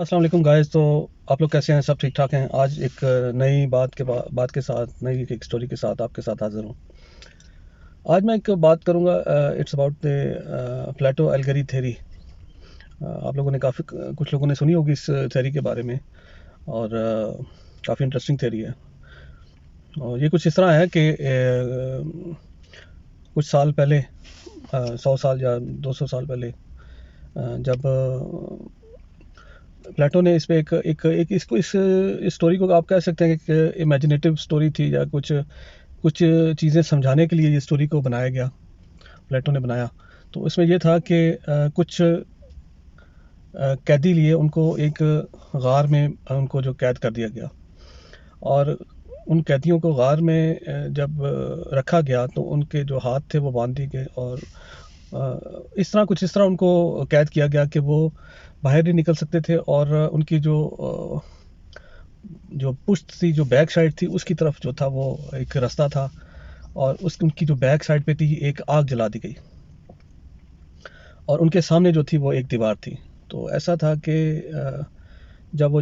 अस्सलाम वालेकुम गाइस। तो आप लोग कैसे हैं? सब ठीक ठाक हैं? आज एक नई बात के साथ, नई एक स्टोरी के साथ आपके साथ हाजिर हूँ। आज मैं एक बात करूँगा। It's about the Plato allegory theory. आप लोगों ने कुछ लोगों ने सुनी होगी इस थ्योरी के बारे में। और काफ़ी इंटरेस्टिंग थ्योरी है। और ये कुछ इस तरह है कि कुछ साल पहले, 100 साल या 200 साल पहले, जब प्लेटो ने इस पे एक इसको इस स्टोरी को आप कह सकते हैं कि इमेजिनेटिव स्टोरी थी, या कुछ कुछ चीज़ें समझाने के लिए ये स्टोरी को बनाया गया, प्लेटो ने बनाया। तो इसमें ये था कि कुछ कैदी लिए उनको एक गार में उनको जो कैद कर दिया गया, और उन कैदियों को गार में जब रखा गया तो उनके जो हाथ थे वो बांध दिए गए, और कुछ इस तरह उनको कैद किया गया कि वो बाहर नहीं निकल सकते थे। और उनकी जो पुश्त थी, जो बैक साइड थी, उसकी तरफ जो था वो एक रास्ता था, और उनकी जो बैक साइड पे थी एक आग जला दी गई, और उनके सामने जो थी वो एक दीवार थी। तो ऐसा था कि जब वो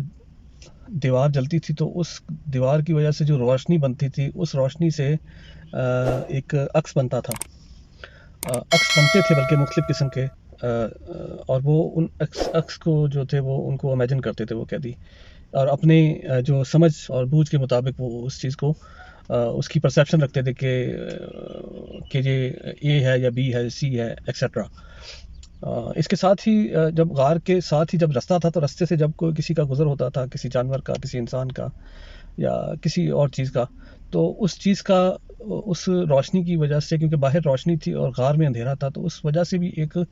दीवार जलती थी तो उस दीवार की वजह से जो रोशनी बनती थी, उस रोशनी से एक अक्स बनता था। अक्स बनते थे बल्कि मुख्तलिफ किस्म के, और वो उन अक्स को जो थे वो उनको इमेजिन करते थे वो कैदी, और अपने जो समझ और बूझ के मुताबिक वो उस चीज़ को उसकी परसेप्शन रखते थे कि ये ए है या बी है, सी है, एक्सेट्रा। इसके साथ ही जब गार के साथ ही जब रास्ता था, तो रास्ते से जब कोई किसी का गुजर होता था, किसी जानवर का, किसी इंसान का, या किसी और चीज़ का, तो उस चीज़ का उस रोशनी की वजह से, क्योंकि बाहर रोशनी थी और गार में अंधेरा था, तो उस वजह से भी एक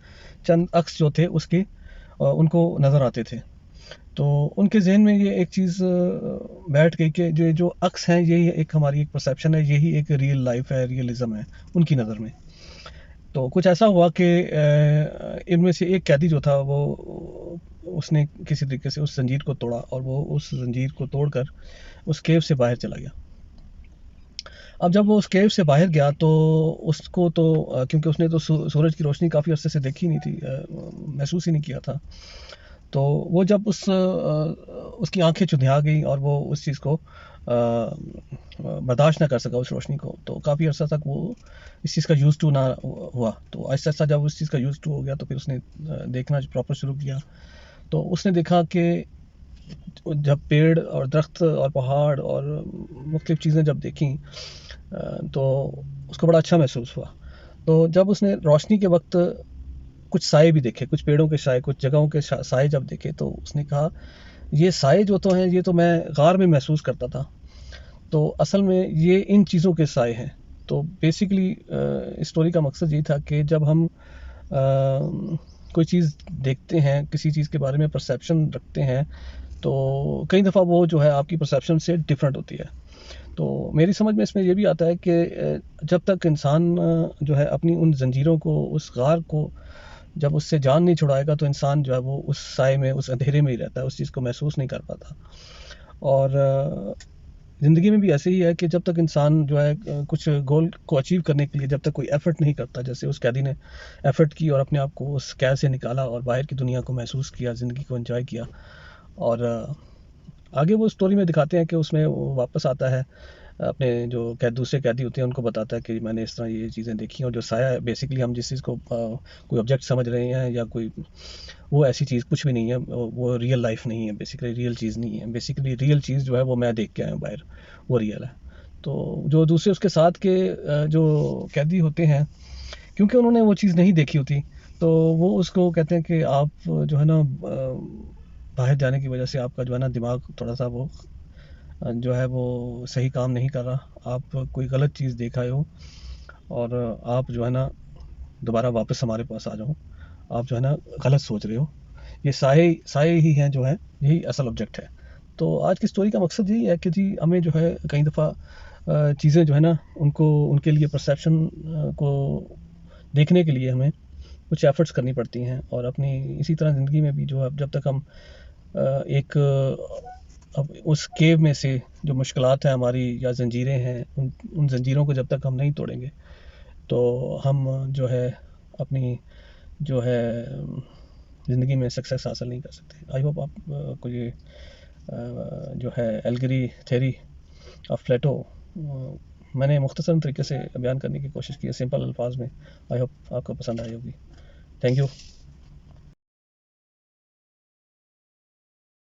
चंद अक्स जो थे उसके उनको नज़र आते थे। तो उनके जहन में ये एक चीज़ बैठ गई कि जो जो अक्स हैं, यही एक हमारी एक परसेप्शन है, यही एक रियल लाइफ है, रियलिज्म है उनकी नज़र में। तो कुछ ऐसा हुआ कि इनमें से एक कैदी जो था वो उसने किसी तरीके से उस जंजीर को तोड़ा, और वो उस जंजीर को तोड़कर उस केव से बाहर चला गया। अब जब वो उस केव से बाहर गया तो उसको तो क्योंकि उसने तो सूरज की रोशनी काफ़ी अरसे से देखी नहीं थी, महसूस ही नहीं किया था। तो वो जब उसकी आंखें चुंधिया गई और वो उस चीज़ को बर्दाश्त ना कर सका, उस रोशनी को, तो काफ़ी अर्सा तक वो इस चीज़ का यूज़ टू ना हुआ। तो आहिस्ता आहिस्ता जब उस चीज़ का यूज़ टू हो गया तो फिर उसने देखना प्रॉपर शुरू किया। तो उसने देखा कि जब पेड़ और दरख्त और पहाड़ और मुख्तलिफ चीज़ें जब देखी, तो उसको बड़ा अच्छा महसूस हुआ। तो जब उसने रोशनी के वक्त कुछ साए भी देखे, कुछ पेड़ों के साए, कुछ जगहों के साए जब देखे, तो उसने कहा ये साए जो तो हैं, ये तो मैं गार में महसूस करता था, तो असल में ये इन चीज़ों के साए हैं। तो बेसिकली स्टोरी का मकसद ये था कि जब हम कोई चीज़ देखते हैं, किसी चीज़ के बारे में परसेप्शन रखते हैं, तो कई दफ़ा वो जो है आपकी परसेप्शन से डिफरेंट होती है। तो मेरी समझ में इसमें ये भी आता है कि जब तक इंसान जो है अपनी उन जंजीरों को, उस गार को जब उससे जान नहीं छुड़ाएगा, तो इंसान जो है वो उस साए में, उस अंधेरे में ही रहता है, उस चीज़ को महसूस नहीं कर पाता। और ज़िंदगी में भी ऐसे ही है कि जब तक इंसान जो है कुछ गोल को अचीव करने के लिए जब तक कोई एफ़र्ट नहीं करता, जैसे उस कैदी ने एफ़र्ट की और अपने आप को उस कैद से निकाला और बाहर की दुनिया को महसूस किया, ज़िंदगी को एंजॉय किया। और आगे वो स्टोरी में दिखाते हैं कि उसमें वो वापस आता है, अपने जो दूसरे कैदी होते हैं उनको बताता है कि मैंने इस तरह ये चीज़ें देखी, और जो साया है, बेसिकली हम जिस चीज़ को कोई ऑब्जेक्ट समझ रहे हैं या कोई, वो ऐसी चीज़ कुछ भी नहीं है, वो रियल लाइफ नहीं है, बेसिकली रियल चीज़ नहीं है। बेसिकली रियल चीज़ जो है वो मैं देख के आया हूँ बाहर, वो रियल है। तो जो दूसरे उसके साथ के जो कैदी होते हैं, क्योंकि उन्होंने वो चीज़ नहीं देखी होती, तो वो उसको कहते हैं कि आप जो है ना, बाहर जाने की वजह से आपका जो है ना दिमाग थोड़ा सा वो जो है वो सही काम नहीं कर रहा, आप कोई गलत चीज़ देख आए हो, और आप जो है ना दोबारा वापस हमारे पास आ जाओ, आप जो है ना गलत सोच रहे हो। ये साए साए ही हैं जो है, यही असल ऑब्जेक्ट है। तो आज की स्टोरी का मकसद यही है कि जी हमें जो है कई दफ़ा चीज़ें जो है ना, उनको उनके लिए परसेप्शन को देखने के लिए हमें कुछ एफर्ट्स करनी पड़ती हैं, और अपनी इसी तरह ज़िंदगी में भी जो है, जब तक हम एक अब उस केव में से जो मुश्किलात हैं हमारी या ज़ंजीरें हैं, उन ज़ंजीरों को जब तक हम नहीं तोड़ेंगे, तो हम जो है अपनी जो है ज़िंदगी में सक्सेस हासिल नहीं कर सकते। आई होप आप को ये जो है एल्गरी थ्योरी ऑफ प्लेटो मैंने मुख्तसर तरीके से बयान करने की कोशिश की है, सिंपल अल्फाज में। आई होप आपको पसंद आई होगी। Thank you.